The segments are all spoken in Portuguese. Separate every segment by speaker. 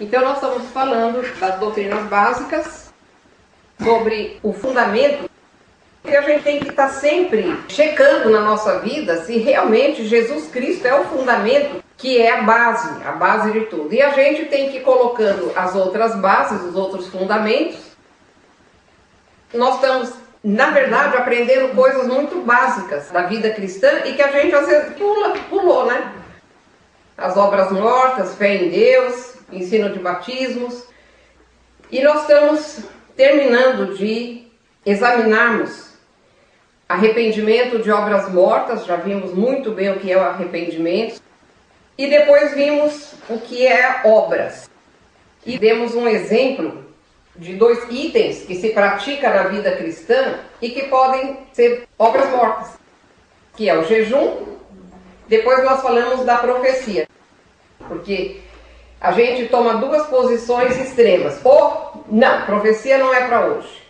Speaker 1: Então nós estamos falando das doutrinas básicas, sobre o fundamento, e a gente tem que estar sempre checando na nossa vida se realmente Jesus Cristo é o fundamento, que é a base de tudo. E a gente tem que ir colocando as outras bases, os outros fundamentos. Nós estamos, na verdade, aprendendo coisas muito básicas da vida cristã e que a gente às vezes pulou, né? As obras mortas, fé em Deus, ensino de batismos. E nós estamos terminando de examinarmos arrependimento de obras mortas, já vimos muito bem o que é o arrependimento. E depois vimos o que é obras. E demos um exemplo de 2 itens que se pratica na vida cristã e que podem ser obras mortas, que é o jejum. Depois nós falamos da profecia, porque a gente toma 2 posições extremas. Ou, não, profecia não é para hoje.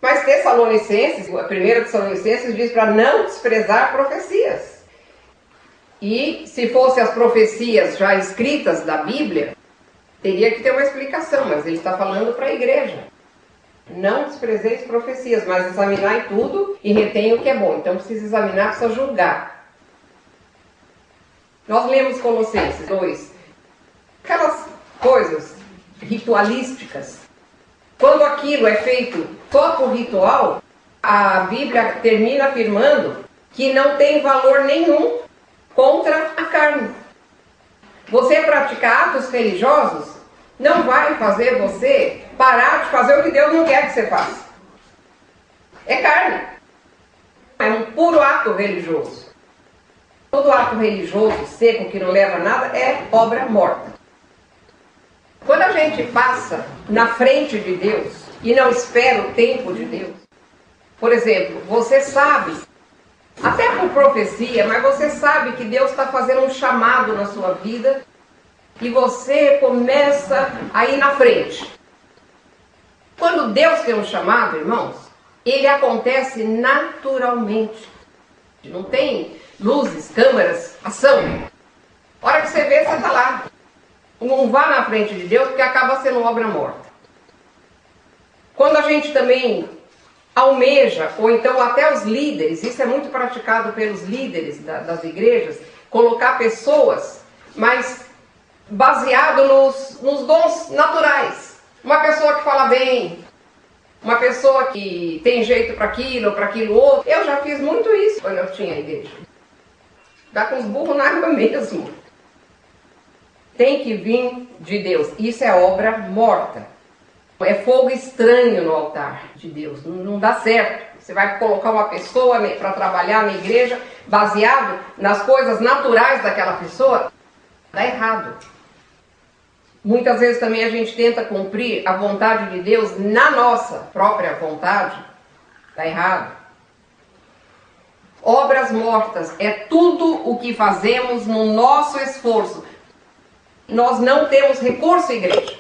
Speaker 1: Mas Tessalonicenses, a primeira Tessalonicenses diz para não desprezar profecias. E se fossem as profecias já escritas da Bíblia, teria que ter uma explicação, mas ele está falando para a igreja. Não desprezeis profecias, mas examinai tudo e retém o que é bom. Então precisa examinar, precisa julgar. Nós lemos Colossenses 2. Aquelas coisas ritualísticas. Quando aquilo é feito só por ritual, a Bíblia termina afirmando que não tem valor nenhum contra a carne. Você praticar atos religiosos não vai fazer você parar de fazer o que Deus não quer que você faça. É carne. É um puro ato religioso. Todo ato religioso seco que não leva a nada é obra morta. Quando a gente passa na frente de Deus e não espera o tempo de Deus, por exemplo, você sabe, até por profecia, mas você sabe que Deus está fazendo um chamado na sua vida e você começa a ir na frente. Quando Deus tem um chamado, irmãos, ele acontece naturalmente. Não tem luzes, câmeras, ação. A hora que você vê, você está lá. Não vá na frente de Deus, porque acaba sendo obra morta. Quando a gente também almeja, ou então até os líderes, isso é muito praticado pelos líderes das igrejas, colocar pessoas, mas baseado nos dons naturais. Uma pessoa que fala bem, uma pessoa que tem jeito para aquilo ou para aquilo outro. Eu já fiz muito isso quando eu tinha igreja. Dá com os burros na água mesmo. Tem que vir de Deus. Isso é obra morta. É fogo estranho no altar de Deus. Não dá certo. Você vai colocar uma pessoa para trabalhar na igreja baseado nas coisas naturais daquela pessoa. Dá errado. Muitas vezes também a gente tenta cumprir a vontade de Deus na nossa própria vontade. Dá errado. Obras mortas é tudo o que fazemos no nosso esforço. Nós não temos recurso, igreja.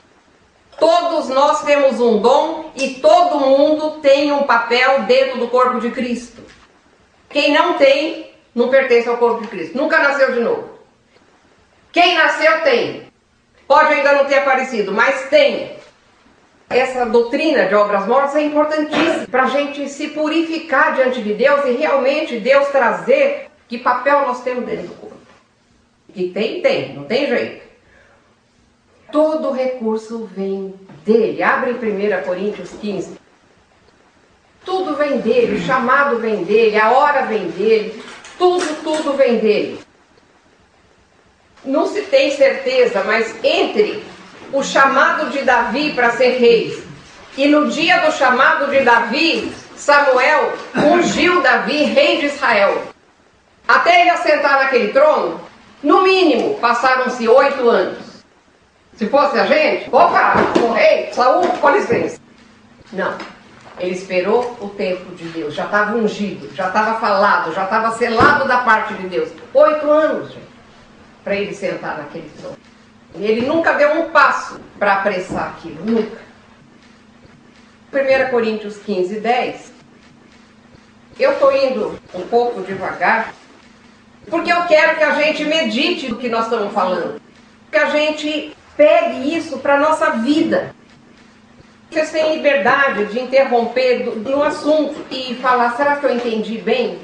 Speaker 1: Todos nós temos um dom e todo mundo tem um papel dentro do corpo de Cristo. Quem não tem, não pertence ao corpo de Cristo. Nunca nasceu de novo. Quem nasceu tem. Pode ainda não ter aparecido, mas tem. Essa doutrina de obras mortas é importantíssima para a gente se purificar diante de Deus e realmente Deus trazer que papel nós temos dentro do corpo. Que tem, não tem jeito. Todo recurso vem dele. Abre em 1 Coríntios 15. Tudo vem dele, o chamado vem dele, a hora vem dele, tudo vem dele. Não se tem certeza, mas entre o chamado de Davi para ser rei e no dia do chamado de Davi, Samuel ungiu Davi rei de Israel. Até ele assentar naquele trono, no mínimo, passaram-se 8 anos. Se fosse a gente, opa, o rei, Saul, com licença. Não, ele esperou o tempo de Deus, já estava ungido, já estava falado, já estava selado da parte de Deus. 8 anos, gente, para ele sentar naquele trono. E ele nunca deu um passo para apressar aquilo, nunca. 1 Coríntios 15, 10. Eu estou indo um pouco devagar, porque eu quero que a gente medite do que nós estamos falando. Que a gente pegue isso para a nossa vida. Vocês têm liberdade de interromper no assunto e falar, será que eu entendi bem?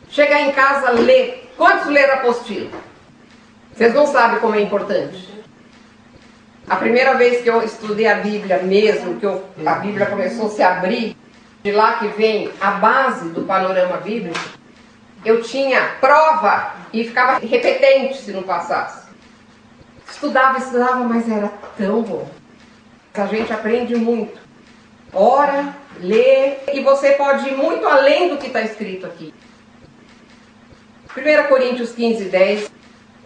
Speaker 1: Chegar em casa, ler. Quantos leram a apostila? Vocês não sabem como é importante. A primeira vez que eu estudei a Bíblia mesmo, que a Bíblia começou a se abrir, de lá que vem a base do panorama bíblico, eu tinha prova e ficava repetente se não passasse. Estudava, mas era tão bom. A gente aprende muito. Ora, lê, e você pode ir muito além do que está escrito aqui. 1 Coríntios 15, 10,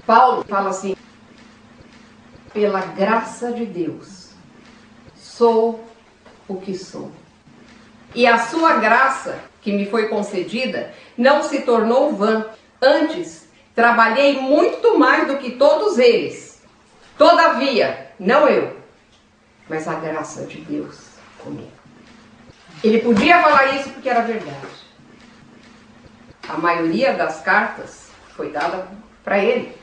Speaker 1: Paulo fala assim: pela graça de Deus, sou o que sou. E a sua graça, que me foi concedida, não se tornou vã. Antes, trabalhei muito mais do que todos eles. Todavia, não eu, mas a graça de Deus comigo. Ele podia falar isso porque era verdade. A maioria das cartas foi dada para ele.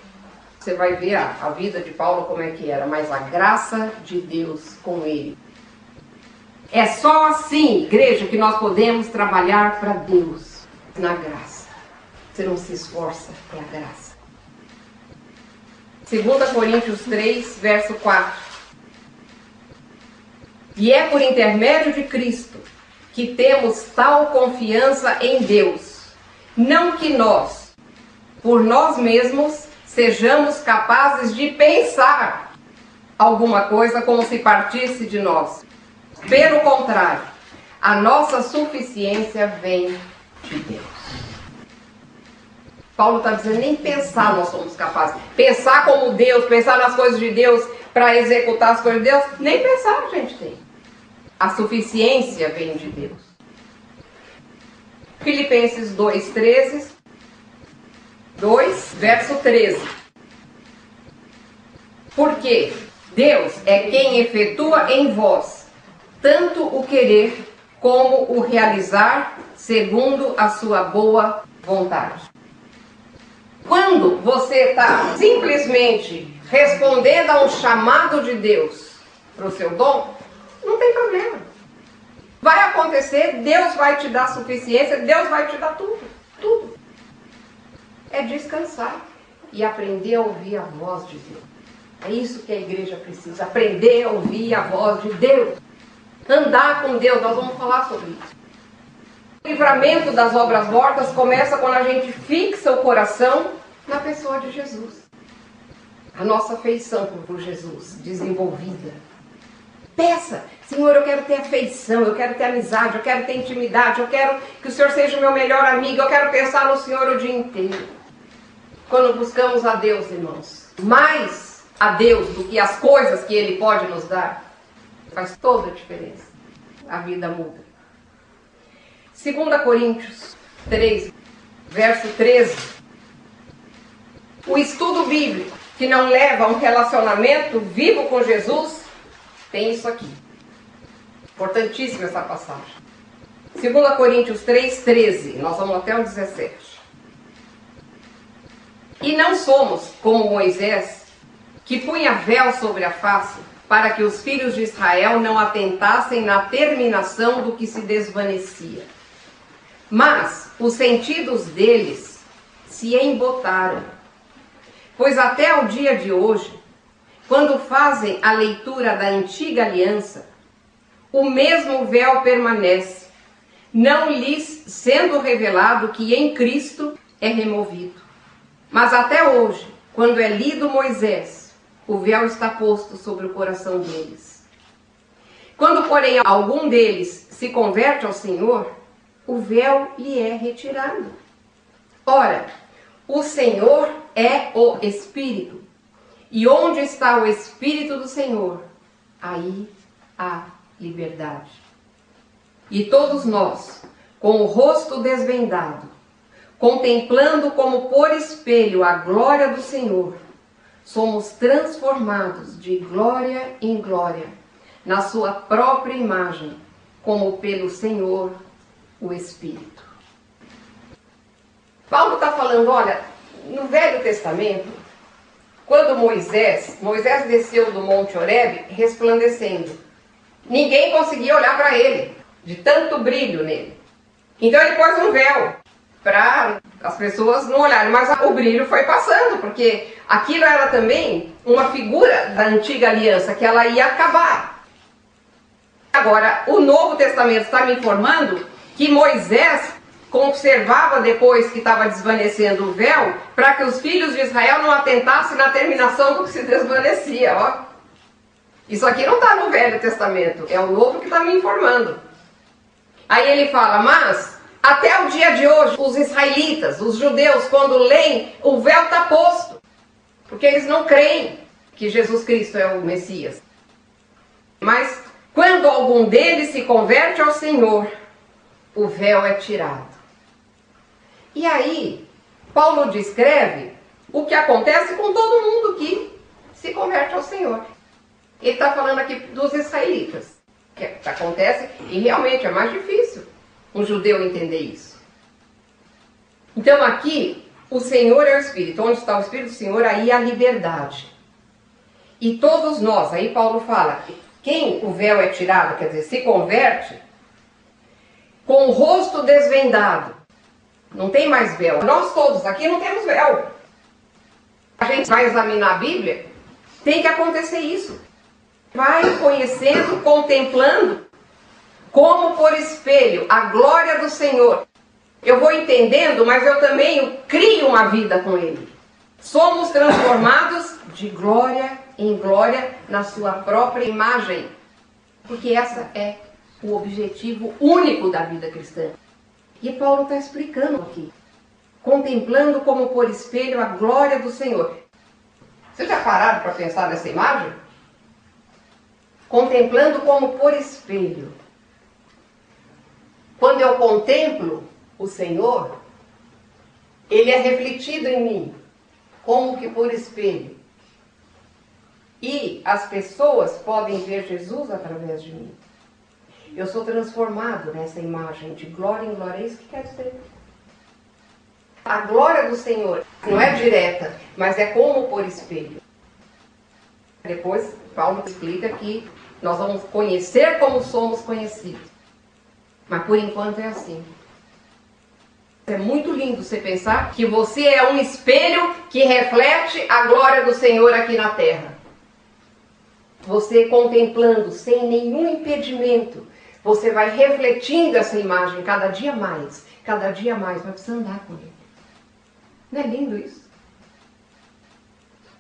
Speaker 1: Você vai ver a vida de Paulo como é que era, mas a graça de Deus com ele. É só assim, igreja, que nós podemos trabalhar para Deus, na graça. Você não se esforça, é a graça. 2 Coríntios 3, verso 4. E é por intermédio de Cristo que temos tal confiança em Deus. Não que nós, por nós mesmos, sejamos capazes de pensar alguma coisa como se partisse de nós. Pelo contrário, a nossa suficiência vem de Deus. Paulo está dizendo, nem pensar nós somos capazes. Pensar como Deus, pensar nas coisas de Deus para executar as coisas de Deus, nem pensar a gente tem. A suficiência vem de Deus. Filipenses 2, verso 13. Porque Deus é quem efetua em vós tanto o querer como o realizar segundo a sua boa vontade. Quando você está simplesmente respondendo a um chamado de Deus para o seu dom, não tem problema. Vai acontecer, Deus vai te dar suficiência, Deus vai te dar tudo. Tudo. É descansar e aprender a ouvir a voz de Deus. É isso que a igreja precisa, aprender a ouvir a voz de Deus. Andar com Deus, nós vamos falar sobre isso. O livramento das obras mortas começa quando a gente fixa o coração na pessoa de Jesus. A nossa afeição por Jesus desenvolvida. Peça, Senhor, eu quero ter afeição, eu quero ter amizade, eu quero ter intimidade, eu quero que o Senhor seja o meu melhor amigo, eu quero pensar no Senhor o dia inteiro. Quando buscamos a Deus, irmãos, mais a Deus do que as coisas que Ele pode nos dar, faz toda a diferença. A vida muda. 2 Coríntios 3, verso 13. O estudo bíblico que não leva a um relacionamento vivo com Jesus, tem isso aqui. Importantíssima essa passagem. 2 Coríntios 3, 13. Nós vamos até o 17. E não somos como Moisés, que punha véu sobre a face, para que os filhos de Israel não atentassem na terminação do que se desvanecia. Mas os sentidos deles se embotaram, pois até o dia de hoje, quando fazem a leitura da antiga aliança, o mesmo véu permanece, não lhes sendo revelado que em Cristo é removido. Mas até hoje, quando é lido Moisés, o véu está posto sobre o coração deles. Quando, porém, algum deles se converte ao Senhor, o véu lhe é retirado. Ora, o Senhor é o Espírito, e onde está o Espírito do Senhor, aí há liberdade. E todos nós, com o rosto desvendado, contemplando como por espelho a glória do Senhor, somos transformados de glória em glória, na sua própria imagem, como pelo Senhor, o Espírito. Paulo está falando, olha, no Velho Testamento, quando Moisés desceu do Monte Horebe resplandecendo. Ninguém conseguia olhar para ele, de tanto brilho nele. Então ele pôs um véu para as pessoas não olharem, mas o brilho foi passando, porque aquilo era também uma figura da antiga aliança, que ela ia acabar. Agora, o Novo Testamento está me informando que Moisés conservava, depois que estava desvanecendo o véu, para que os filhos de Israel não atentassem na terminação do que se desvanecia, ó. Isso aqui não está no Velho Testamento, é o Novo que está me informando. Aí ele fala, mas até o dia de hoje, os israelitas, os judeus, quando leem, o véu está posto, porque eles não creem que Jesus Cristo é o Messias. Mas quando algum deles se converte ao Senhor, o véu é tirado. E aí, Paulo descreve o que acontece com todo mundo que se converte ao Senhor. Ele está falando aqui dos israelitas. Que acontece, e realmente é mais difícil um judeu entender isso. Então aqui, o Senhor é o Espírito. Onde está o Espírito do Senhor, aí a liberdade. E todos nós, aí Paulo fala, quem o véu é tirado, quer dizer, se converte, com o rosto desvendado. Não tem mais véu. Nós todos aqui não temos véu. A gente vai examinar a Bíblia, tem que acontecer isso. Vai conhecendo, contemplando, como por espelho, a glória do Senhor. Eu vou entendendo, mas eu também crio uma vida com Ele. Somos transformados de glória em glória na sua própria imagem. Porque essa é o objetivo único da vida cristã. E Paulo está explicando aqui. Contemplando como por espelho a glória do Senhor. Você já pararam para pensar nessa imagem? Contemplando como por espelho. Quando eu contemplo o Senhor, Ele é refletido em mim, como que por espelho. E as pessoas podem ver Jesus através de mim. Eu sou transformado nessa imagem de glória em glória. É isso que quer dizer. A glória do Senhor não é direta, mas é como por espelho. Depois, Paulo explica que nós vamos conhecer como somos conhecidos. Mas por enquanto é assim. É muito lindo você pensar que você é um espelho que reflete a glória do Senhor aqui na terra. Você contemplando sem nenhum impedimento, você vai refletindo essa imagem cada dia mais, vai precisar andar com Ele. Não é lindo isso?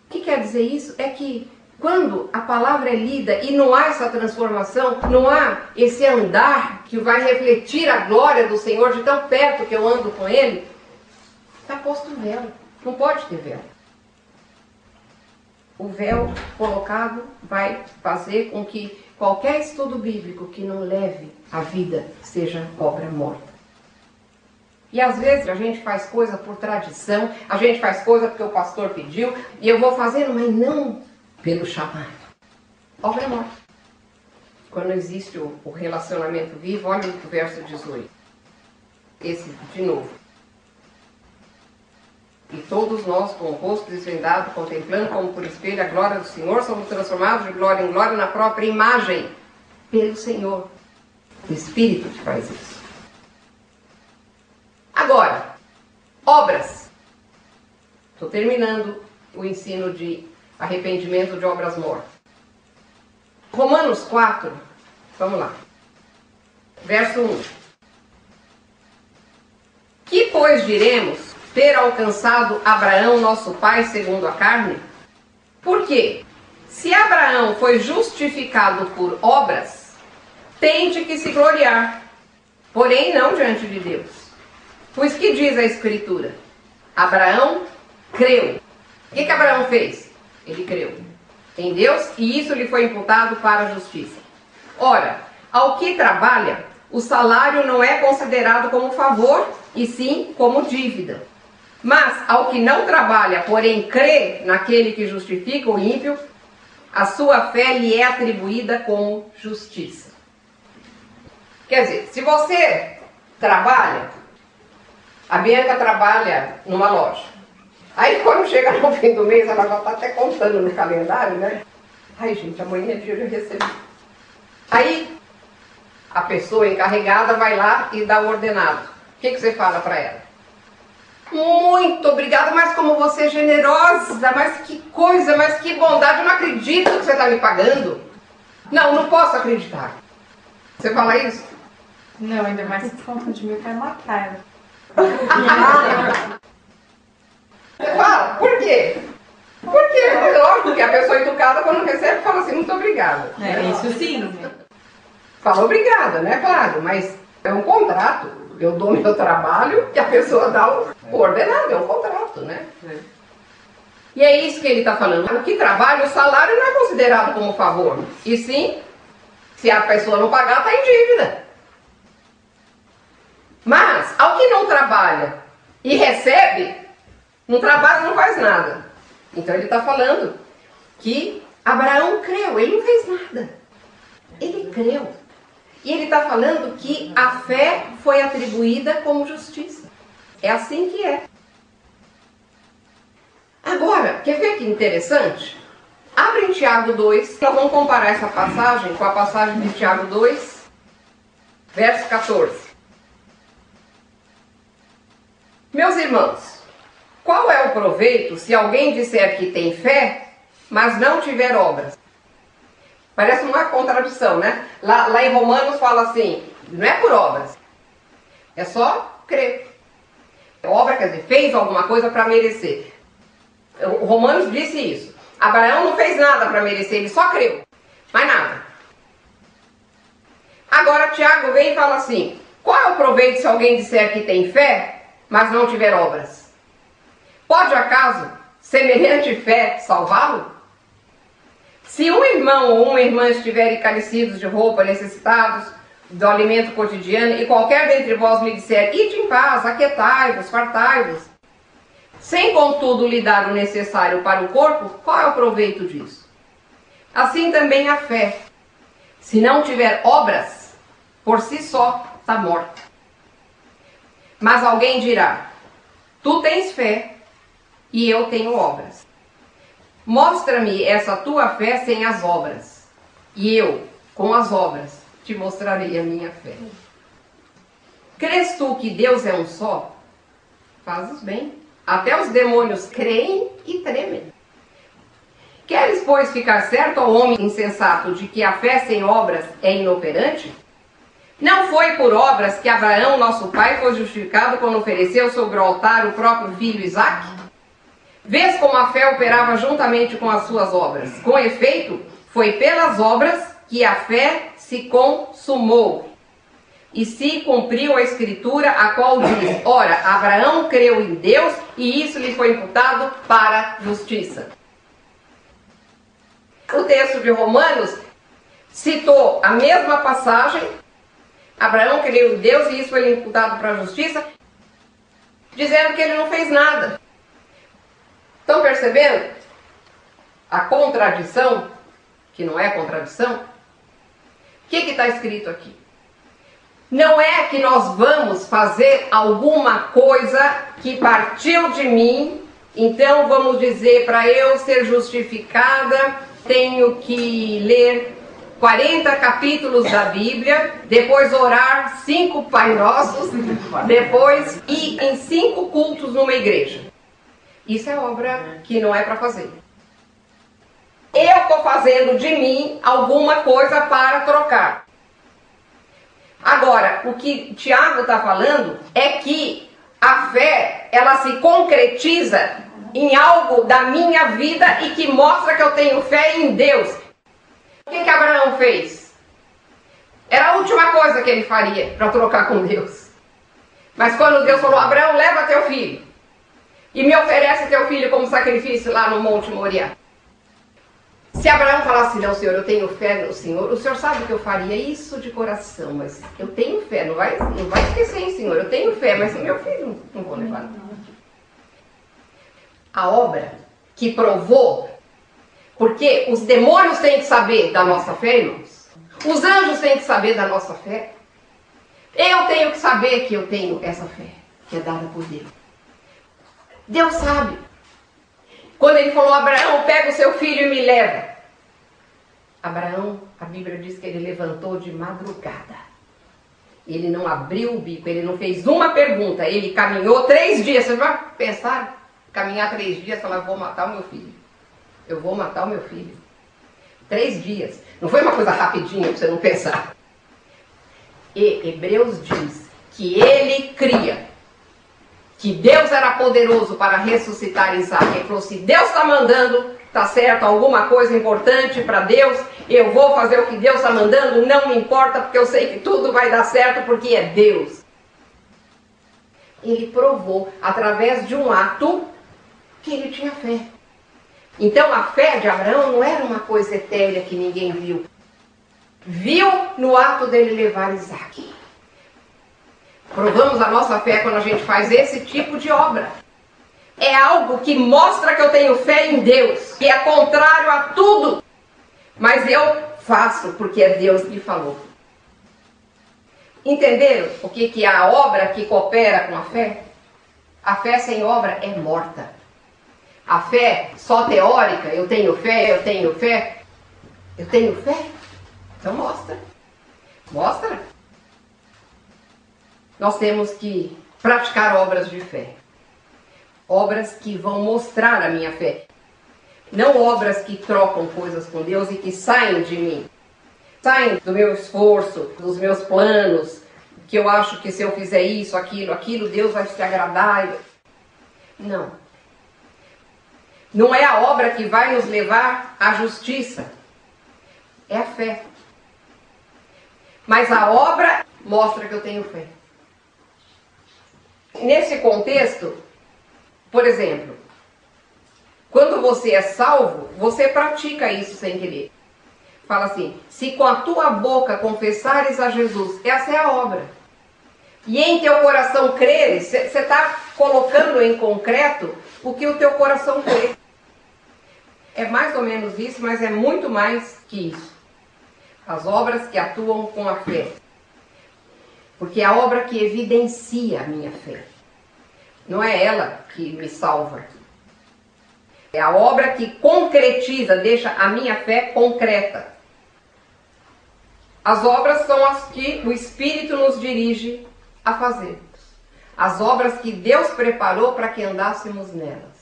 Speaker 1: O que quer dizer isso? É que quando a palavra é lida e não há essa transformação, não há esse andar que vai refletir a glória do Senhor de tão perto que eu ando com Ele, está posto o véu. Não pode ter véu. O véu colocado vai fazer com que qualquer estudo bíblico que não leve a vida seja obra morta. E às vezes a gente faz coisa por tradição, a gente faz coisa porque o pastor pediu, e eu vou fazendo, mas não pelo chamado. Obra morta. Quando existe o relacionamento vivo, olha o verso 18. Esse de novo. E todos nós, com o rosto desvendado, contemplando como por espelho a glória do Senhor, somos transformados de glória em glória na própria imagem pelo Senhor. O Espírito que faz isso. Agora, obras. Estou terminando o ensino de arrependimento de obras mortas. Romanos 4, vamos lá. Verso 1. Que, pois, diremos ter alcançado Abraão, nosso pai, segundo a carne? Por quê? Se Abraão foi justificado por obras, tem de que se gloriar, porém não diante de Deus. Pois que diz a Escritura? Abraão creu. O que Abraão fez? Ele creu em Deus e isso lhe foi imputado para a justiça. Ora, ao que trabalha, o salário não é considerado como favor, e sim como dívida. Mas ao que não trabalha, porém crê naquele que justifica o ímpio, a sua fé lhe é atribuída como justiça. Quer dizer, se você trabalha, a Bianca trabalha numa loja. Aí quando chega no fim do mês, ela já está até contando no calendário, né? Ai, gente, amanhã é dia de receber. Aí a pessoa encarregada vai lá e dá o ordenado. O que você fala para ela? Muito obrigada, mas como você é generosa, mas que coisa, mas que bondade, eu não acredito que você está me pagando. Não posso acreditar. Você fala isso?
Speaker 2: Não, ainda mais que conta de mim, eu quero matar ela.
Speaker 1: Você fala, por quê? Porque é lógico que a pessoa educada, quando recebe, fala assim, muito obrigada.
Speaker 2: Isso sim.
Speaker 1: Fala obrigada, né? Claro, mas é um contrato. Eu dou meu trabalho e a pessoa dá o ordenado, é um contrato, né? E é isso que ele está falando. O que trabalha, o salário não é considerado como favor. E sim, se a pessoa não pagar, está em dívida. Mas, ao que não trabalha e recebe, não trabalha e não faz nada. Então ele está falando que Abraão creu, ele não fez nada. Ele creu. E ele está falando que a fé foi atribuída como justiça. É assim que é. Agora, quer ver que interessante? Abre em Tiago 2, nós vamos comparar essa passagem com a passagem de Tiago 2, verso 14. Meus irmãos, qual é o proveito se alguém disser que tem fé, mas não tiver obras? Parece uma contradição, né? Lá em Romanos fala assim, não é por obras, é só crer. Obra quer dizer, fez alguma coisa para merecer. O Romanos disse isso. Abraão não fez nada para merecer, ele só creu. Mais nada. Agora Tiago vem e fala assim, qual é o proveito se alguém disser que tem fé, mas não tiver obras? Pode acaso semelhante fé salvá-lo? Se um irmão ou uma irmã estiverem carecidos de roupa, necessitados do alimento cotidiano, e qualquer dentre vós me disser, ide em paz, aquietai-vos, fartai-vos, sem contudo lhe dar o necessário para o corpo, qual é o proveito disso? Assim também a fé, se não tiver obras, por si só está morta. Mas alguém dirá, tu tens fé e eu tenho obras. Mostra-me essa tua fé sem as obras, e eu, com as obras, te mostrarei a minha fé. Crês tu que Deus é um só? Fazes bem. Até os demônios creem e tremem. Queres, pois, ficar certo ao homem insensato de que a fé sem obras é inoperante? Não foi por obras que Abraão, nosso pai, foi justificado quando ofereceu sobre o altar o próprio filho Isaque? Vês como a fé operava juntamente com as suas obras. Com efeito, foi pelas obras que a fé se consumou. E se cumpriu a escritura, a qual diz, ora, Abraão creu em Deus e isso lhe foi imputado para justiça. O texto de Romanos citou a mesma passagem, Abraão creu em Deus e isso foi lhe imputado para a justiça, dizendo que ele não fez nada. Estão percebendo a contradição, que não é contradição? O que está escrito aqui? Não é que nós vamos fazer alguma coisa que partiu de mim, então vamos dizer, para eu ser justificada, tenho que ler 40 capítulos da Bíblia, depois orar 5 Pai Nossos, depois ir em 5 cultos numa igreja. Isso é obra que não é para fazer. Eu estou fazendo de mim alguma coisa para trocar. Agora, o que Tiago está falando é que a fé, ela se concretiza em algo da minha vida e que mostra que eu tenho fé em Deus. O que Abraão fez? Era a última coisa que ele faria para trocar com Deus. Mas quando Deus falou, Abraão, leva teu filho e me oferece teu filho como sacrifício lá no Monte Moriá. Se Abraão falasse, não, Senhor, eu tenho fé no Senhor, o Senhor sabe que eu faria isso de coração, mas eu tenho fé, não vai esquecer, hein, Senhor, eu tenho fé, mas meu filho não vou levar. A obra que provou, porque os demônios têm que saber da nossa fé, irmãos, os anjos têm que saber da nossa fé, eu tenho que saber que eu tenho essa fé, que é dada por Deus. Deus sabe. Quando ele falou, Abraão, pega o seu filho e me leva. Abraão, a Bíblia diz que ele levantou de madrugada. Ele não abriu o bico, ele não fez uma pergunta. Ele caminhou 3 dias. Você vai pensar, caminhar 3 dias e falar, vou matar o meu filho. Eu vou matar o meu filho. 3 dias. Não foi uma coisa rapidinha para você não pensar. E Hebreus diz que ele cria que Deus era poderoso para ressuscitar Isaac. Ele falou, se Deus está mandando, está certo, alguma coisa importante para Deus, eu vou fazer o que Deus está mandando, não me importa, porque eu sei que tudo vai dar certo, porque é Deus. Ele provou, através de um ato, que ele tinha fé. Então a fé de Abraão não era uma coisa etérea que ninguém viu. Viu no ato dele levar Isaac. Provamos a nossa fé quando a gente faz esse tipo de obra. É algo que mostra que eu tenho fé em Deus, que é contrário a tudo. Mas eu faço porque é Deus que falou. Entenderam o que é a obra que coopera com a fé? A fé sem obra é morta. A fé só teórica, eu tenho fé, eu tenho fé. Eu tenho fé? Então mostra. Mostra. Nós temos que praticar obras de fé. Obras que vão mostrar a minha fé. Não obras que trocam coisas com Deus e que saem de mim. Saem do meu esforço, dos meus planos, que eu acho que se eu fizer isso, aquilo, Deus vai se agradar. Não. Não é a obra que vai nos levar à justiça. É a fé. Mas a obra mostra que eu tenho fé. Nesse contexto, por exemplo, quando você é salvo, você pratica isso sem querer. Fala assim, se com a tua boca confessares a Jesus, essa é a obra. E em teu coração creres, você está colocando em concreto o que o teu coração crê. É mais ou menos isso, mas é muito mais que isso. As obras que atuam com a fé. Porque é a obra que evidencia a minha fé. Não é ela que me salva. É a obra que concretiza, deixa a minha fé concreta. As obras são as que o Espírito nos dirige a fazer. As obras que Deus preparou para que andássemos nelas.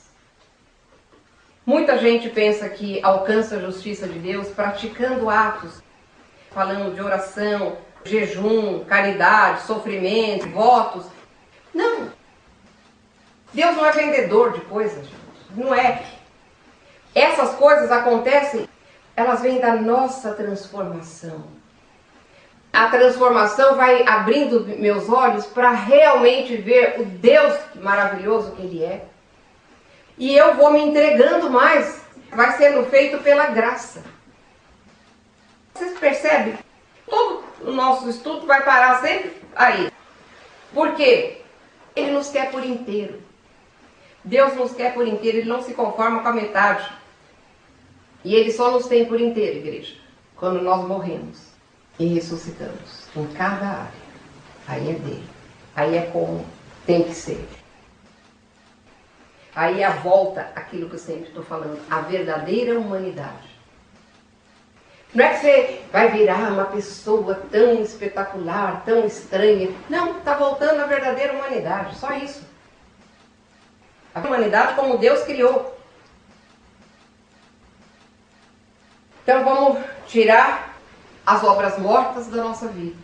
Speaker 1: Muita gente pensa que alcança a justiça de Deus praticando atos, falando de oração, jejum, caridade, sofrimento, votos. Não. Deus não é vendedor de coisas, gente. Não é. Essas coisas acontecem, elas vêm da nossa transformação. A transformação vai abrindo meus olhos para realmente ver o Deus maravilhoso que Ele é. E eu vou me entregando mais. Vai sendo feito pela graça. Vocês percebem? Todo o nosso estudo vai parar sempre aí. Por quê? Ele nos quer por inteiro. Deus nos quer por inteiro. Ele não se conforma com a metade. E Ele só nos tem por inteiro, igreja, quando nós morremos e ressuscitamos. Em cada área. Aí é dele. Aí é como tem que ser. Aí é a volta, aquilo que eu sempre estou falando, a verdadeira humanidade. Não é que você vai virar uma pessoa tão espetacular, tão estranha. Não, está voltando à verdadeira humanidade, só isso. A humanidade como Deus criou. Então vamos tirar as obras mortas da nossa vida.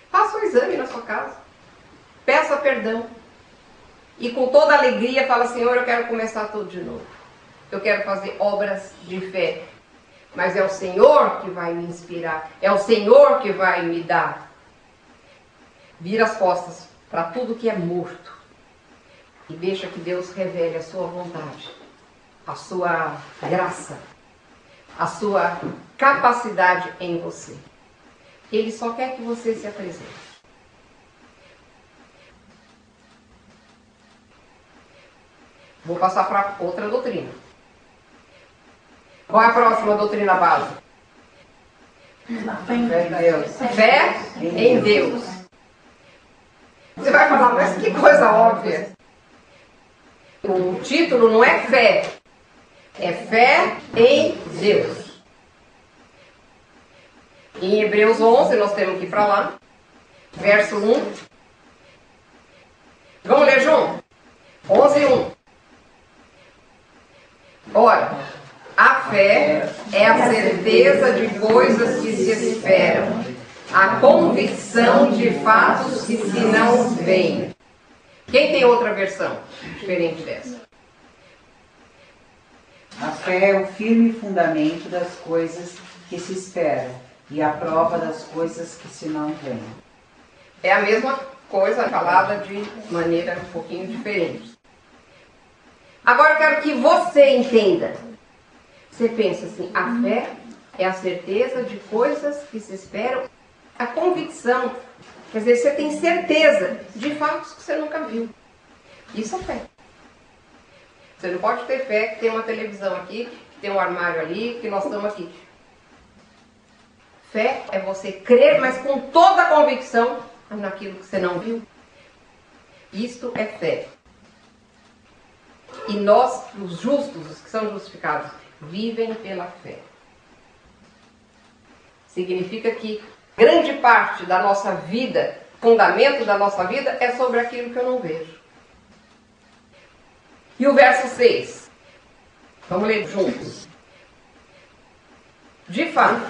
Speaker 1: Faça um exame na sua casa. Peça perdão. E com toda alegria fala, Senhor, eu quero começar tudo de novo. Eu quero fazer obras de fé. Mas é o Senhor que vai me inspirar. É o Senhor que vai me dar. Vira as costas para tudo que é morto. E deixa que Deus revele a sua vontade. A sua graça. A sua capacidade em você. Ele só quer que você se apresente. Vou passar para outra doutrina. Qual é a próxima doutrina base? Fé em Deus. Você vai falar, mas que coisa óbvia. O título não é fé, é fé em Deus. Em Hebreus 11, nós temos que ir para lá, verso 1. Vamos ler junto? 11:1. Ora, a fé é a certeza de coisas que se esperam, a convicção de fatos que se não veem. Quem tem outra versão diferente dessa?
Speaker 3: A fé é o firme fundamento das coisas que se esperam e a prova das coisas que se não veem.
Speaker 1: É a mesma coisa falada de maneira um pouquinho diferente. Agora eu quero que você entenda. Você pensa assim, a fé é a certeza de coisas que se esperam, a convicção. Quer dizer, você tem certeza de fatos que você nunca viu. Isso é fé. Você não pode ter fé que tem uma televisão aqui, que tem um armário ali, que nós estamos aqui. Fé é você crer, mas com toda a convicção naquilo que você não viu. Isto é fé. E nós, os justos, os que são justificados, vivem pela fé. Significa que grande parte da nossa vida, fundamento da nossa vida, é sobre aquilo que eu não vejo. E o verso 6. Vamos ler juntos. De fato,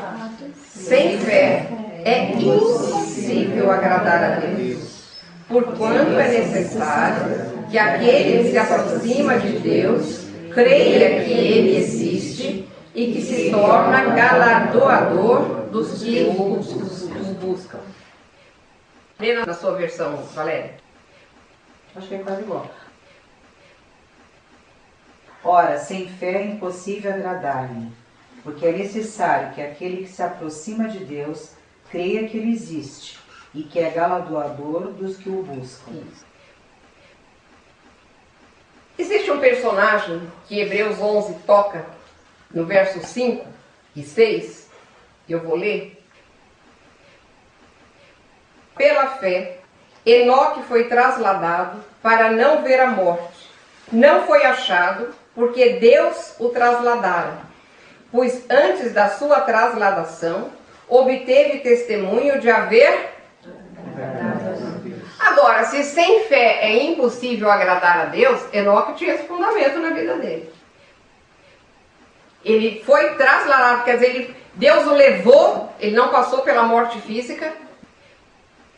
Speaker 1: sem fé é impossível agradar a Deus, porquanto é necessário que aquele que se aproxima de Deus creia que Ele existe e que se torna galardoador dos que o buscam. Lê na sua versão, Valéria.
Speaker 3: Acho que é quase igual. Ora, sem fé é impossível agradar-lhe, porque é necessário que aquele que se aproxima de Deus creia que Ele existe e que é galardoador dos que o buscam.
Speaker 1: Existe um personagem que Hebreus 11 toca no verso 5 e 6, e eu vou ler. Pela fé, Enoque foi trasladado para não ver a morte. Não foi achado, porque Deus o trasladara. Pois antes da sua trasladação, obteve testemunho de haver... Agora, se sem fé é impossível agradar a Deus, Enoque tinha esse fundamento na vida dele. Ele foi trasladado, quer dizer, Deus o levou, ele não passou pela morte física,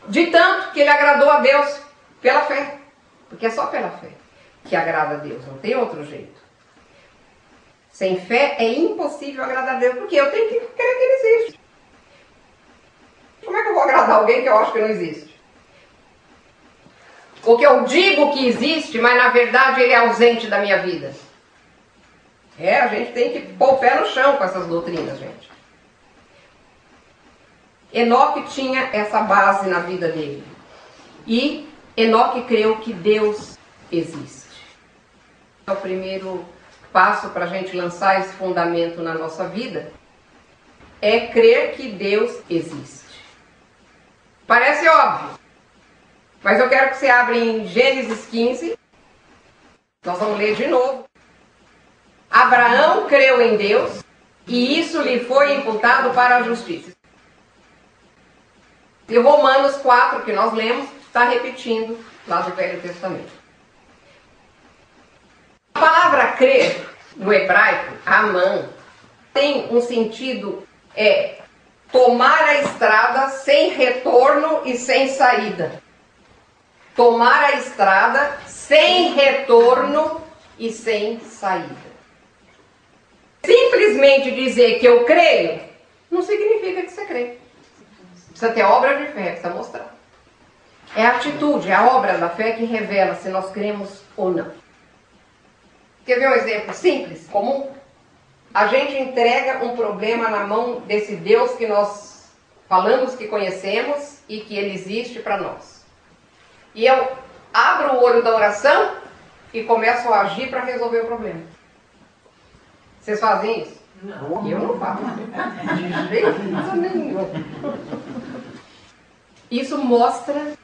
Speaker 1: de tanto que ele agradou a Deus pela fé. Porque é só pela fé que agrada a Deus, não tem outro jeito. Sem fé é impossível agradar a Deus, porque eu tenho que crer que Ele existe. Como é que eu vou agradar alguém que eu acho que não existe? Ou que eu digo que existe, mas na verdade ele é ausente da minha vida. A gente tem que pôr o pé no chão com essas doutrinas, gente. Enoque tinha essa base na vida dele. E Enoque creu que Deus existe. É o primeiro passo para a gente lançar esse fundamento na nossa vida, é crer que Deus existe. Parece óbvio, mas eu quero que você abra em Gênesis 15, nós vamos ler de novo. Abraão creu em Deus e isso lhe foi imputado para a justiça. E Romanos 4, que nós lemos, está repetindo lá do Velho Testamento. A palavra crer, no hebraico, amã, tem um sentido, tomar a estrada sem retorno e sem saída. Tomar a estrada sem retorno e sem saída. Simplesmente dizer que eu creio, não significa que você crê. Precisa ter obra de fé, precisa mostrar. É a atitude, é a obra da fé que revela se nós cremos ou não. Quer ver um exemplo simples, comum? A gente entrega um problema na mão desse Deus que nós falamos que conhecemos e que Ele existe para nós. E eu abro o olho da oração e começo a agir para resolver o problema. Vocês fazem isso? Não. Eu não faço. De jeito nenhum. Isso mostra,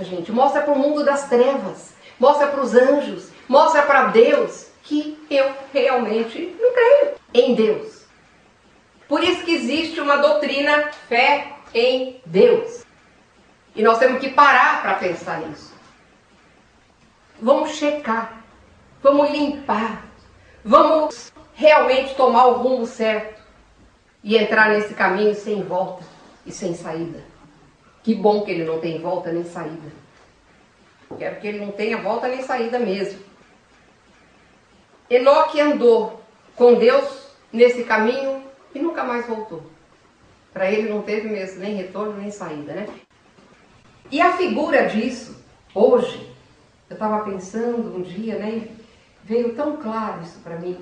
Speaker 1: gente, mostra para o mundo das trevas, mostra para os anjos Mostra para Deus que eu realmente não creio em Deus. Por isso que existe uma doutrina fé em Deus. E nós temos que parar para pensar nisso. Vamos checar, vamos limpar, vamos realmente tomar o rumo certo e entrar nesse caminho sem volta e sem saída. Que bom que ele não tem volta nem saída. Quero que ele não tenha volta nem saída mesmo. Enoque andou com Deus nesse caminho e nunca mais voltou. Para ele não teve mesmo nem retorno nem saída, né? E a figura disso, hoje, eu estava pensando um dia, né? E veio tão claro isso para mim.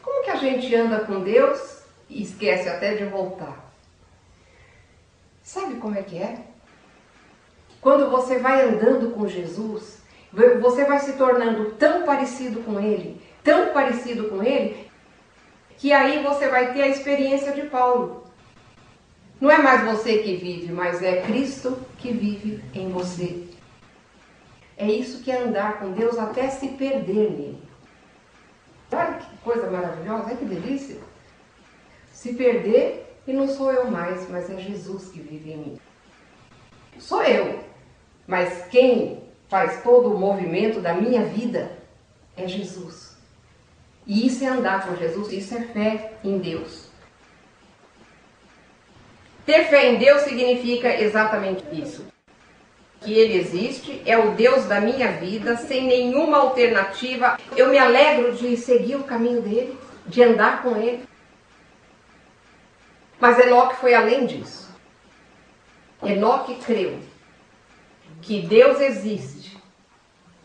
Speaker 1: Como que a gente anda com Deus e esquece até de voltar? Sabe como é que é? Quando você vai andando com Jesus, você vai se tornando tão parecido com Ele, que aí você vai ter a experiência de Paulo. Não é mais você que vive, mas é Cristo que vive em você. É isso que é andar com Deus até se perder nele. Olha que coisa maravilhosa, que delícia. Se perder e não sou eu mais, mas é Jesus que vive em mim. Sou eu, mas quem faz todo o movimento da minha vida é Jesus. E isso é andar com Jesus, isso é fé em Deus. Ter fé em Deus significa exatamente isso. Que Ele existe, é o Deus da minha vida, sem nenhuma alternativa. Eu me alegro de seguir o caminho dele, de andar com ele. Mas Enoque foi além disso. Enoque creu que Deus existe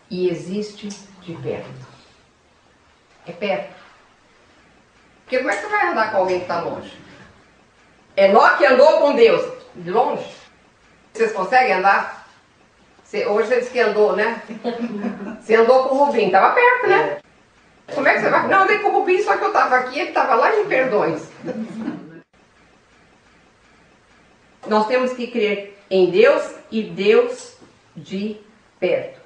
Speaker 1: e existe de perto. É perto. Porque como é que você vai andar com alguém que está longe? Enoque andou com Deus de longe. Vocês conseguem andar? Hoje você disse que andou, né? Você andou com o Rubim, estava perto, né? Como é que você vai? Não, andei com o Rubim, só que eu estava aqui, ele estava lá em Perdões. Nós temos que crer em Deus e Deus de perto.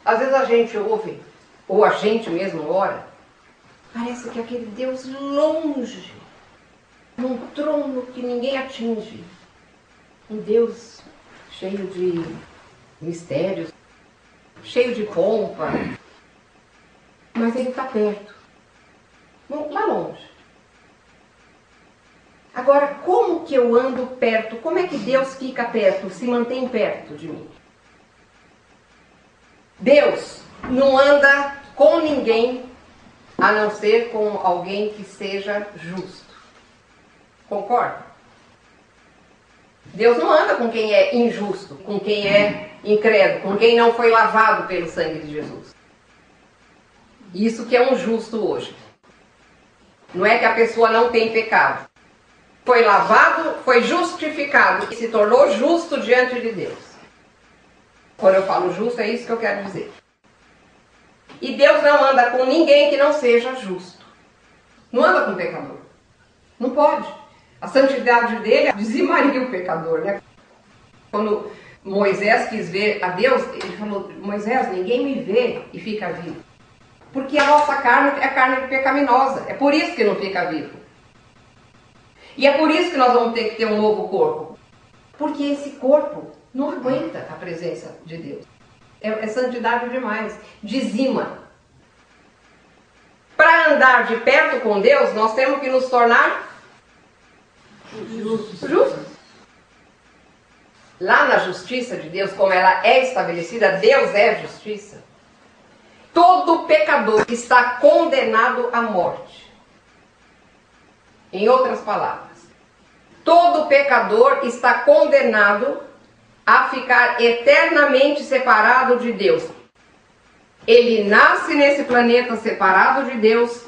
Speaker 1: Às vezes a gente ouve, ou a gente mesmo ora, parece que aquele Deus longe, num trono que ninguém atinge. Um Deus cheio de mistérios, cheio de pompa, mas ele está perto, lá longe. Agora, como que eu ando perto? Como é que Deus fica perto, se mantém perto de mim? Deus não anda com ninguém, a não ser com alguém que seja justo. Concorda? Deus não anda com quem é injusto, com quem é incrédulo, com quem não foi lavado pelo sangue de Jesus. Isso que é um justo hoje. Não é que a pessoa não tem pecado. Foi lavado, foi justificado e se tornou justo diante de Deus. Quando eu falo justo, é isso que eu quero dizer. E Deus não anda com ninguém que não seja justo. Não anda com pecador. Não pode. A santidade dele dizimaria o pecador, né? Quando Moisés quis ver a Deus, ele falou: Moisés, ninguém me vê e fica vivo. Porque a nossa carne é carne pecaminosa. É por isso que não fica vivo. E é por isso que nós vamos ter que ter um novo corpo. Porque esse corpo não aguenta a presença de Deus. É santidade demais. Dizima. Para andar de perto com Deus, nós temos que nos tornar justos. Lá na justiça de Deus, como ela é estabelecida, Deus é justiça. Todo pecador está condenado à morte. Em outras palavras, todo pecador está condenado a ficar eternamente separado de Deus. Ele nasce nesse planeta separado de Deus.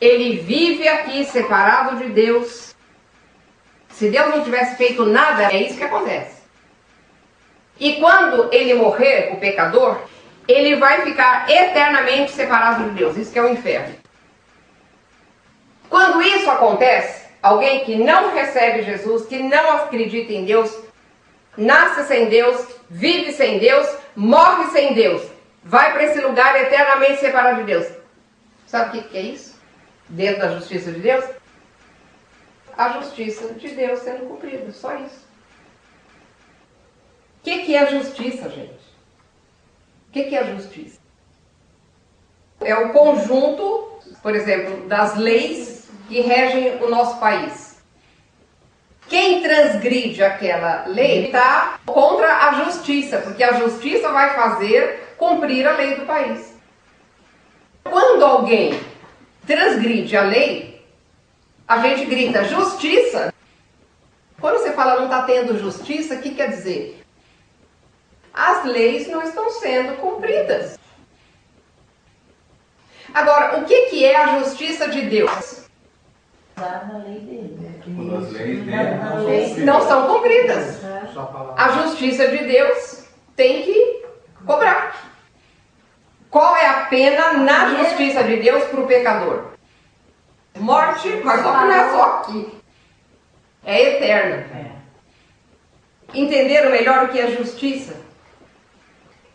Speaker 1: Ele vive aqui separado de Deus. Se Deus não tivesse feito nada, é isso que acontece. E quando ele morrer, o pecador, ele vai ficar eternamente separado de Deus. Isso que é o inferno. Quando isso acontece, alguém que não recebe Jesus, que não acredita em Deus, nasce sem Deus, vive sem Deus, morre sem Deus, vai para esse lugar eternamente separado de Deus. Sabe o que é isso? Dentro da justiça de Deus? A justiça de Deus sendo cumprida, só isso. O que é justiça, gente? O que é justiça? É o conjunto, por exemplo, das leis que regem o nosso país. Quem transgride aquela lei está contra a justiça, porque a justiça vai fazer cumprir a lei do país. Quando alguém transgride a lei, a gente grita justiça. Quando você fala não está tendo justiça, o que quer dizer? As leis não estão sendo cumpridas. Agora, o que é a justiça de Deus?
Speaker 2: Na lei dele.
Speaker 4: Quando as leis dele
Speaker 1: Não são cumpridas. A justiça de Deus tem que cobrar. Qual é a pena na justiça de Deus para o pecador? Morte, mas só que não é só aqui. É eterna. Entenderam melhor o que é justiça?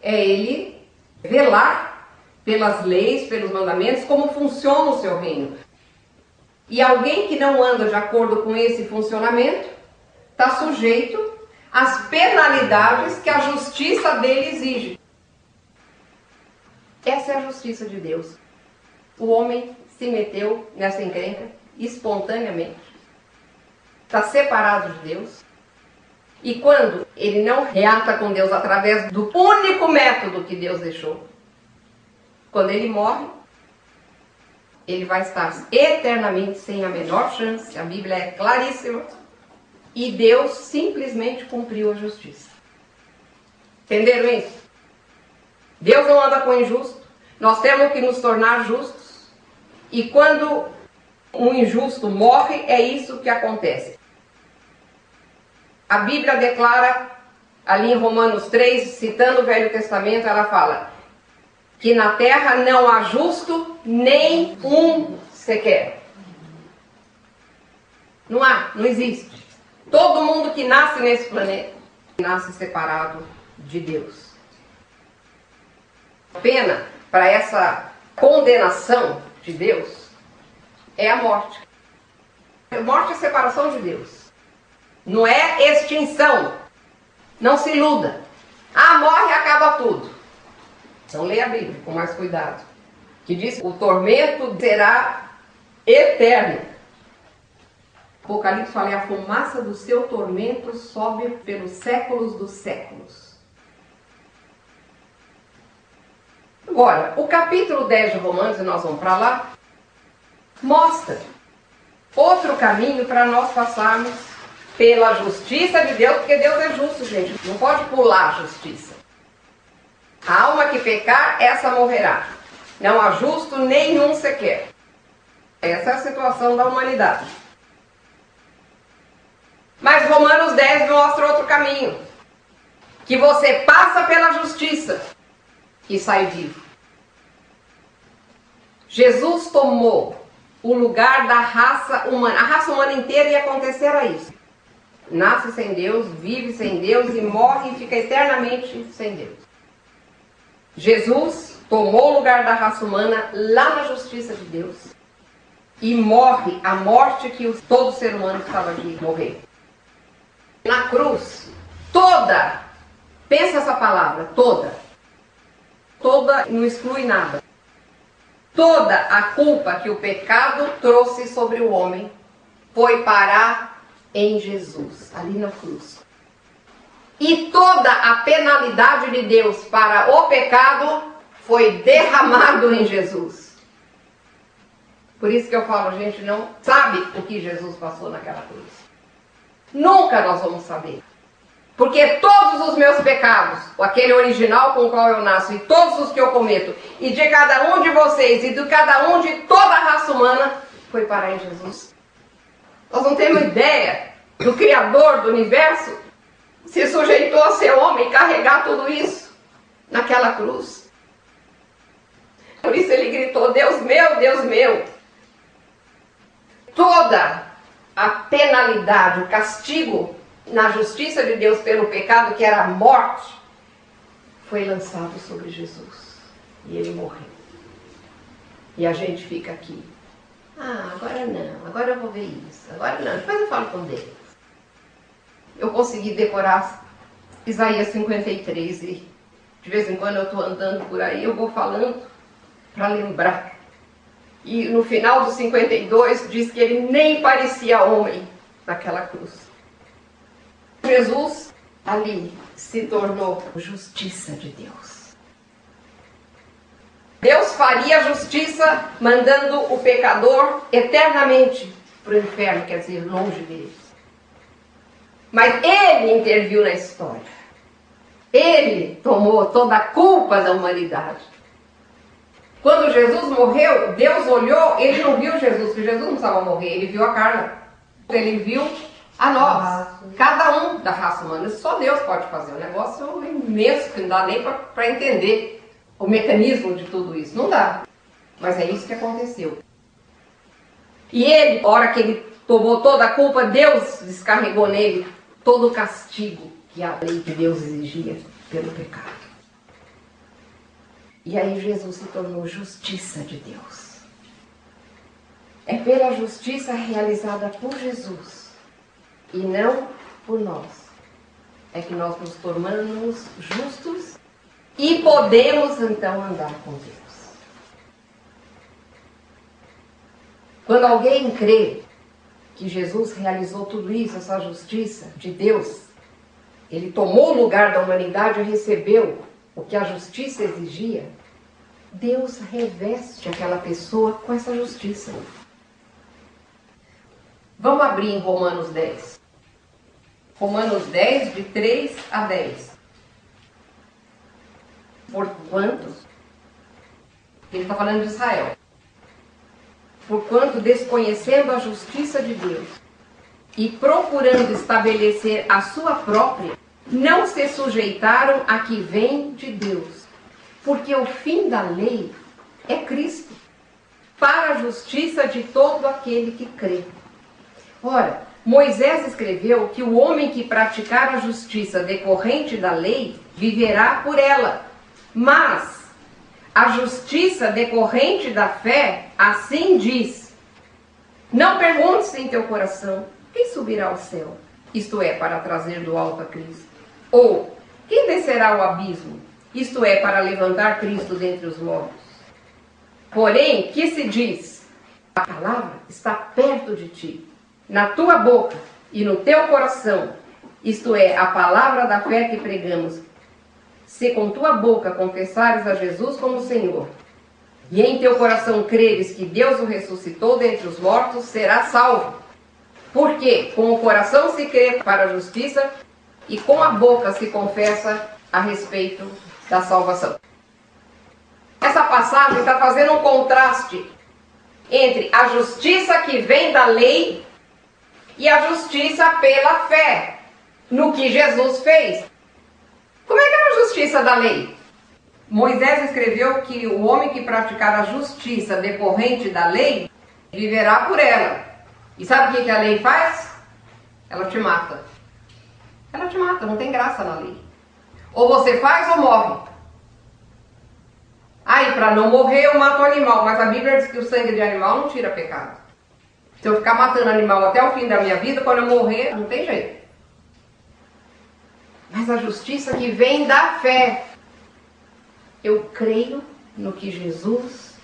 Speaker 1: É ele velar pelas leis, pelos mandamentos, como funciona o seu reino. E alguém que não anda de acordo com esse funcionamento está sujeito às penalidades que a justiça dele exige. Essa é a justiça de Deus. O homem se meteu nessa encrenca espontaneamente. Está separado de Deus. E quando ele não reata com Deus através do único método que Deus deixou, quando ele morre, ele vai estar eternamente sem a menor chance. A Bíblia é claríssima. E Deus simplesmente cumpriu a justiça. Entenderam isso? Deus não anda com o injusto. Nós temos que nos tornar justos. E quando um injusto morre, é isso que acontece. A Bíblia declara, ali em Romanos 3, citando o Velho Testamento, ela fala que na terra não há justo nem um sequer. Não há, não existe. Todo mundo que nasce nesse planeta nasce separado de Deus. A pena para essa condenação de Deus é a morte. A morte é separação de Deus. Não é extinção. Não se iluda. Ah, morre e acaba tudo. Então leia a Bíblia com mais cuidado. Que diz que o tormento será eterno. Apocalipse fala, a fumaça do seu tormento sobe pelos séculos dos séculos. Agora, o capítulo 10 de Romanos, e nós vamos para lá, mostra outro caminho para nós passarmos pela justiça de Deus, porque Deus é justo, gente. Não pode pular a justiça. A alma que pecar, essa morrerá. Não há justo nenhum sequer. Essa é a situação da humanidade. Mas Romanos 10 mostra outro caminho. Que você passa pela justiça e sai vivo. Jesus tomou o lugar da raça humana. A raça humana inteira ia acontecer a isso. Nasce sem Deus, vive sem Deus e morre e fica eternamente sem Deus. Jesus tomou o lugar da raça humana lá na justiça de Deus e morre a morte que todo ser humano estava de morrer. Na cruz, pensa essa palavra, toda não exclui nada. Toda a culpa que o pecado trouxe sobre o homem foi parar em Jesus, ali na cruz. E toda a penalidade de Deus para o pecado foi derramado em Jesus. Por isso que eu falo, a gente não sabe o que Jesus passou naquela cruz. Nunca nós vamos saber. Porque todos os meus pecados, aquele original com o qual eu nasço, e todos os que eu cometo, e de cada um de vocês, e de cada um de toda a raça humana, foi parar em Jesus. Nós não temos ideia do Criador do universo se sujeitou a ser homem e carregar tudo isso naquela cruz. Por isso ele gritou, Deus meu, Deus meu. Toda a penalidade, o castigo na justiça de Deus pelo pecado, que era a morte, foi lançado sobre Jesus. E ele morreu. E a gente fica aqui. Agora não, agora eu vou ver isso. Agora não, depois eu falo com Deus. Eu consegui decorar Isaías 53 e de vez em quando eu estou andando por aí, eu vou falando para lembrar. E no final do 52 diz que ele nem parecia homem naquela cruz. Jesus ali se tornou justiça de Deus. Deus faria justiça mandando o pecador eternamente para o inferno, quer dizer, longe deles. Mas ele interviu na história. Ele tomou toda a culpa da humanidade. Quando Jesus morreu, Deus olhou, ele não viu Jesus, porque Jesus não precisava morrer, ele viu a carne. Ele viu a nós, cada um da raça humana. Só Deus pode fazer. Um negócio imenso que não dá nem para entender o mecanismo de tudo isso. Não dá. Mas é isso que aconteceu. E ele, na hora que ele tomou toda a culpa, Deus descarregou nele todo o castigo que a lei de Deus exigia pelo pecado. E aí Jesus se tornou justiça de Deus. É pela justiça realizada por Jesus e não por nós é que nós nos tornamos justos e podemos então andar com Deus. Quando alguém crê que Jesus realizou tudo isso, essa justiça de Deus, ele tomou o lugar da humanidade e recebeu o que a justiça exigia, Deus reveste aquela pessoa com essa justiça. Vamos abrir em Romanos 10. Romanos 10, de 3 a 10. Porquanto, ele está falando de Israel. Porquanto, desconhecendo a justiça de Deus e procurando estabelecer a sua própria, não se sujeitaram a que vem de Deus, porque o fim da lei é Cristo, para a justiça de todo aquele que crê. Ora, Moisés escreveu que o homem que praticar a justiça decorrente da lei viverá por ela, mas a justiça decorrente da fé assim diz: não perguntes em teu coração quem subirá ao céu, isto é, para trazer do alto a Cristo, ou quem descerá ao abismo, isto é, para levantar Cristo dentre os mortos. Porém, que se diz? A palavra está perto de ti, na tua boca e no teu coração, isto é, a palavra da fé que pregamos. Se com tua boca confessares a Jesus como Senhor, e em teu coração creres que Deus o ressuscitou dentre os mortos, serás salvo. Porque com o coração se crê para a justiça, e com a boca se confessa a respeito da salvação. Essa passagem está fazendo um contraste entre a justiça que vem da lei e a justiça pela fé no que Jesus fez. Como é que é a justiça da lei? Moisés escreveu que o homem que praticar a justiça decorrente da lei viverá por ela. E sabe o que a lei faz? Ela te mata. Ela te mata, não tem graça na lei. Ou você faz ou morre. Aí, para não morrer, eu mato o animal. Mas a Bíblia diz que o sangue de animal não tira pecado. Se eu ficar matando animal até o fim da minha vida, quando eu morrer, não tem jeito. Mas a justiça que vem da fé. Eu creio no que Jesus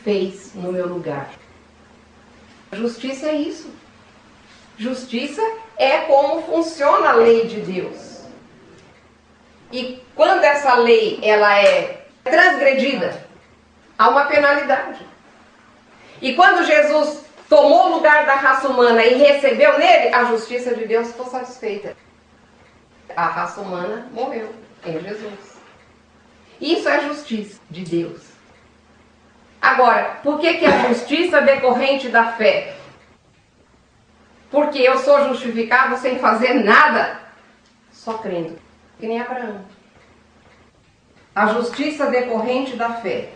Speaker 1: fez no meu lugar. Justiça é isso. Justiça é como funciona a lei de Deus. E quando essa lei ela é transgredida, há uma penalidade. E quando Jesus tomou o lugar da raça humana e recebeu nele, a justiça de Deus ficou satisfeita. A raça humana morreu em Jesus. Isso é justiça de Deus. Agora, por que é a justiça decorrente da fé? Porque eu sou justificado sem fazer nada, só crendo, que nem Abraão. A justiça decorrente da fé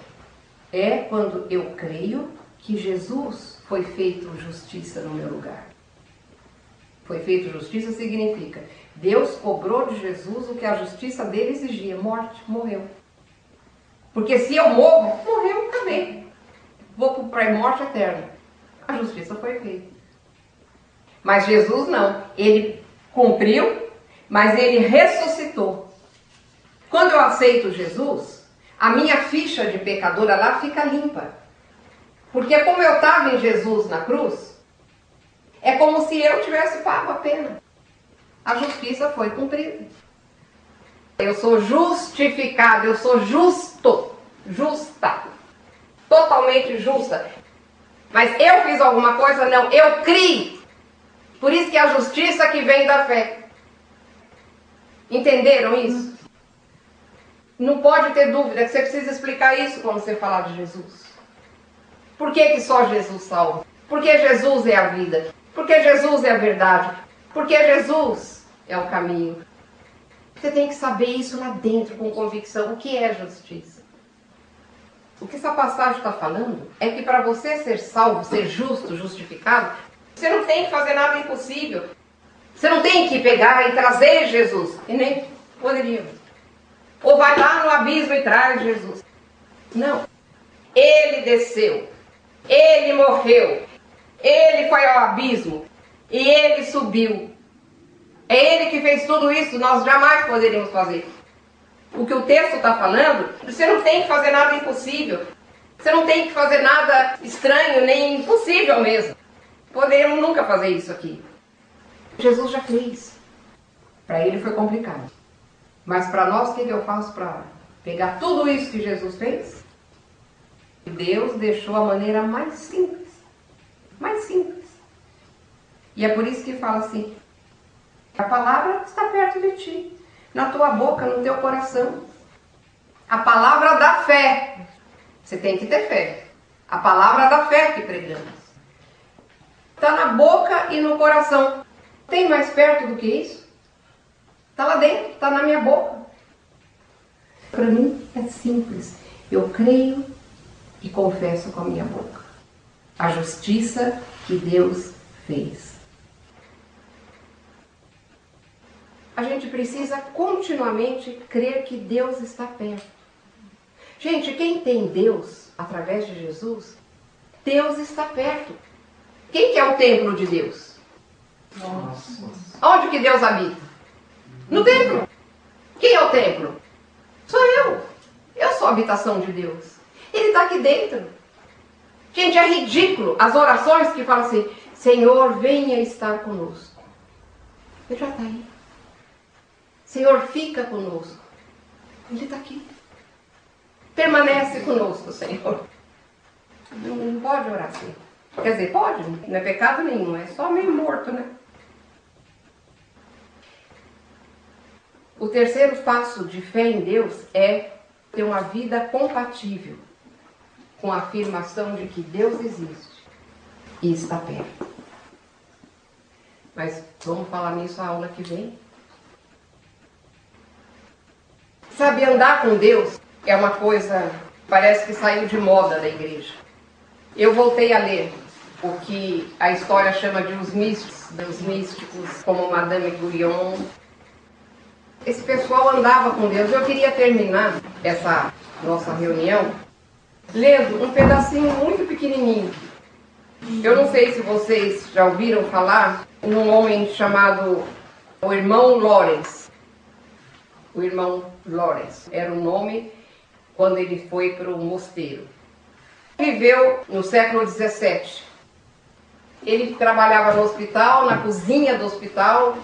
Speaker 1: é quando eu creio que Jesus foi feito justiça no meu lugar. Foi feito justiça significa Deus cobrou de Jesus o que a justiça dele exigia. Morte, morreu. Porque se eu morro, morreu, acabei. Vou para a morte eterna. A justiça foi feita. Mas Jesus não. Ele cumpriu, mas ele ressuscitou. Quando eu aceito Jesus, a minha ficha de pecadora lá fica limpa. Porque como eu estava em Jesus na cruz, é como se eu tivesse pago a pena. A justiça foi cumprida. Eu sou justificado, eu sou justo, justa, totalmente justa. Mas eu fiz alguma coisa? Não, eu criei. Por isso que é a justiça que vem da fé. Entenderam isso? Não pode ter dúvida que você precisa explicar isso quando você falar de Jesus. Por que só Jesus salva? Porque Jesus é a vida. Porque Jesus é a verdade. Porque Jesus é o caminho. Você tem que saber isso lá dentro com convicção. O que é justiça? O que essa passagem está falando é que para você ser salvo, ser justo, justificado, você não tem que fazer nada impossível. Você não tem que pegar e trazer Jesus. E nem poderia. Ou vai lá no abismo e traz Jesus. Não. Ele desceu. Ele morreu. Ele foi ao abismo. E ele subiu. É ele que fez tudo isso. Nós jamais poderíamos fazer. O que o texto está falando, você não tem que fazer nada impossível. Você não tem que fazer nada estranho, nem impossível mesmo. Poderíamos nunca fazer isso aqui. Jesus já fez. Para ele foi complicado. Mas para nós, o que eu faço para pegar tudo isso que Jesus fez? Deus deixou a maneira mais simples. Mais simples. E é por isso que fala assim, a palavra está perto de ti. Na tua boca, no teu coração. A palavra da fé. Você tem que ter fé. A palavra da fé que pregamos. Está na boca e no coração. Tem mais perto do que isso? Está lá dentro, está na minha boca. Para mim é simples. Eu creio e confesso com a minha boca a justiça que Deus fez. A gente precisa continuamente crer que Deus está perto. Gente, quem tem Deus através de Jesus, Deus está perto. Quem que é o templo de Deus?
Speaker 2: Nossa.
Speaker 1: Onde que Deus habita? No templo. Quem é o templo? Sou eu. Eu sou a habitação de Deus. Ele está aqui dentro. Gente, é ridículo as orações que falam assim, Senhor, venha estar conosco. Ele já está aí. Senhor, fica conosco. Ele está aqui. Permanece conosco, Senhor. Não pode orar assim. Quer dizer, pode, não é pecado nenhum, é só meio morto, né? O terceiro passo de fé em Deus é ter uma vida compatível com a afirmação de que Deus existe e está perto. Mas vamos falar nisso a aula que vem. Sabe, andar com Deus é uma coisa, parece que saiu de moda da igreja. Eu voltei a ler o que a história chama de os místicos, como Madame Guyon. Esse pessoal andava com Deus. Eu queria terminar essa nossa reunião lendo um pedacinho muito pequenininho. Eu não sei se vocês já ouviram falar num homem chamado o irmão Lawrence. O irmão Lawrence era o nome quando ele foi para o mosteiro. Viveu no século XVII. Ele trabalhava no hospital, na cozinha do hospital,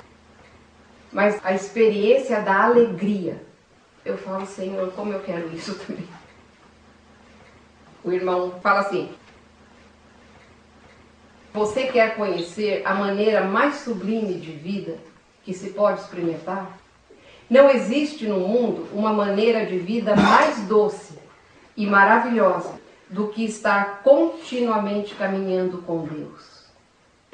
Speaker 1: mas a experiência da alegria. Eu falo, Senhor, como eu quero isso também. O irmão fala assim, você quer conhecer a maneira mais sublime de vida que se pode experimentar? Não existe no mundo uma maneira de vida mais doce e maravilhosa do que estar continuamente caminhando com Deus.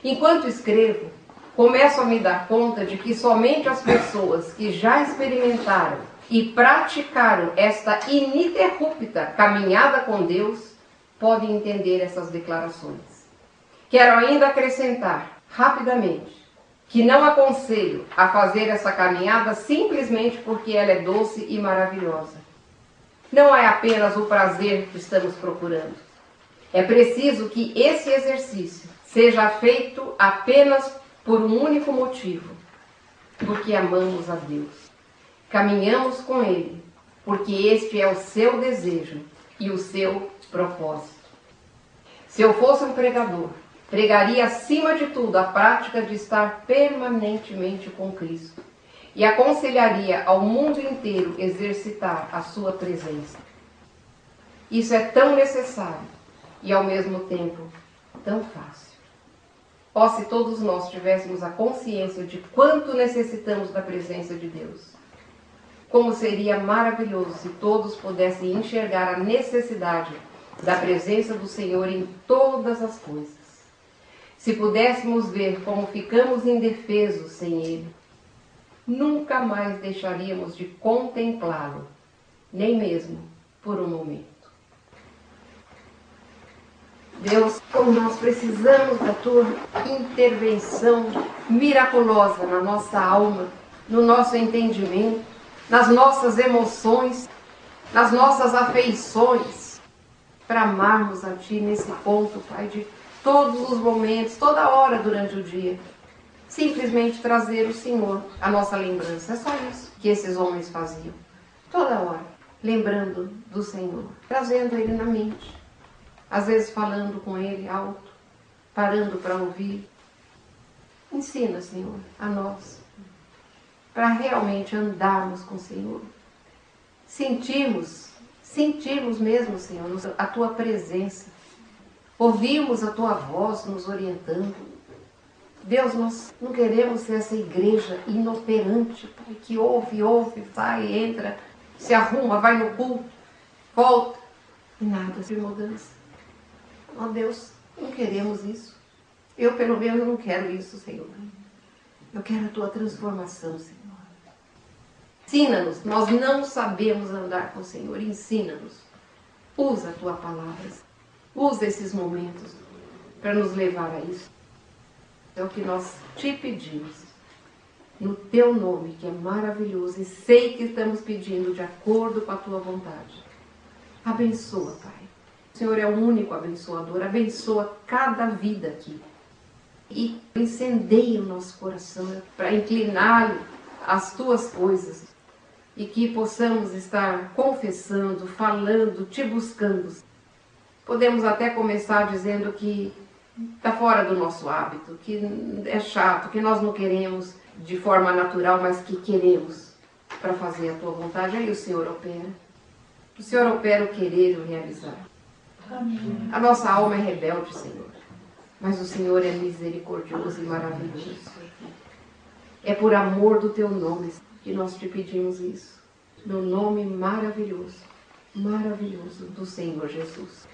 Speaker 1: Enquanto escrevo, começo a me dar conta de que somente as pessoas que já experimentaram e praticaram esta ininterrupta caminhada com Deus podem entender essas declarações. Quero ainda acrescentar, rapidamente, que não aconselho a fazer essa caminhada simplesmente porque ela é doce e maravilhosa. Não é apenas o prazer que estamos procurando. É preciso que esse exercício seja feito apenas por um único motivo, porque amamos a Deus. Caminhamos com Ele, porque este é o seu desejo e o seu propósito. Se eu fosse um pregador, pregaria acima de tudo a prática de estar permanentemente com Cristo e aconselharia ao mundo inteiro exercitar a sua presença. Isso é tão necessário e ao mesmo tempo tão fácil. Ó, se todos nós tivéssemos a consciência de quanto necessitamos da presença de Deus. Como seria maravilhoso se todos pudessem enxergar a necessidade da presença do Senhor em todas as coisas. Se pudéssemos ver como ficamos indefesos sem Ele, nunca mais deixaríamos de contemplá-lo, nem mesmo por um momento. Deus, como nós precisamos da Tua intervenção miraculosa na nossa alma, no nosso entendimento, nas nossas emoções, nas nossas afeições, para amarmos a Ti nesse ponto, Pai, de todos os momentos, toda hora durante o dia. Simplesmente trazer o Senhor à nossa lembrança. É só isso que esses homens faziam. Toda hora, lembrando do Senhor, trazendo Ele na mente. Às vezes falando com Ele alto, parando para ouvir. Ensina, Senhor, a nós, para realmente andarmos com o Senhor. Sentirmos mesmo, Senhor, a Tua presença. Ouvirmos a Tua voz nos orientando. Deus, nós não queremos ser essa igreja inoperante, Pai, que ouve, vai, entra, se arruma, vai no culto, volta, e nada de mudança. Ó Deus, não queremos isso. Eu, pelo menos, não quero isso, Senhor. Eu quero a Tua transformação, Senhor. Ensina-nos, nós não sabemos andar com o Senhor, ensina-nos. Usa a Tua palavra, usa esses momentos para nos levar a isso. É o que nós Te pedimos, no Teu nome, que é maravilhoso, e sei que estamos pedindo de acordo com a Tua vontade. Abençoa, Pai. O Senhor é o único abençoador, abençoa cada vida aqui. E incendeia o nosso coração para incliná-lo às Tuas coisas. E que possamos estar confessando, falando, Te buscando. Podemos até começar dizendo que está fora do nosso hábito, que é chato, que nós não queremos de forma natural, mas que queremos para fazer a Tua vontade. Aí o Senhor opera. O Senhor opera o querer e o realizar. Amém. A nossa alma é rebelde, Senhor, mas o Senhor é misericordioso e maravilhoso. É por amor do Teu nome que nós Te pedimos isso. No nome maravilhoso do Senhor Jesus.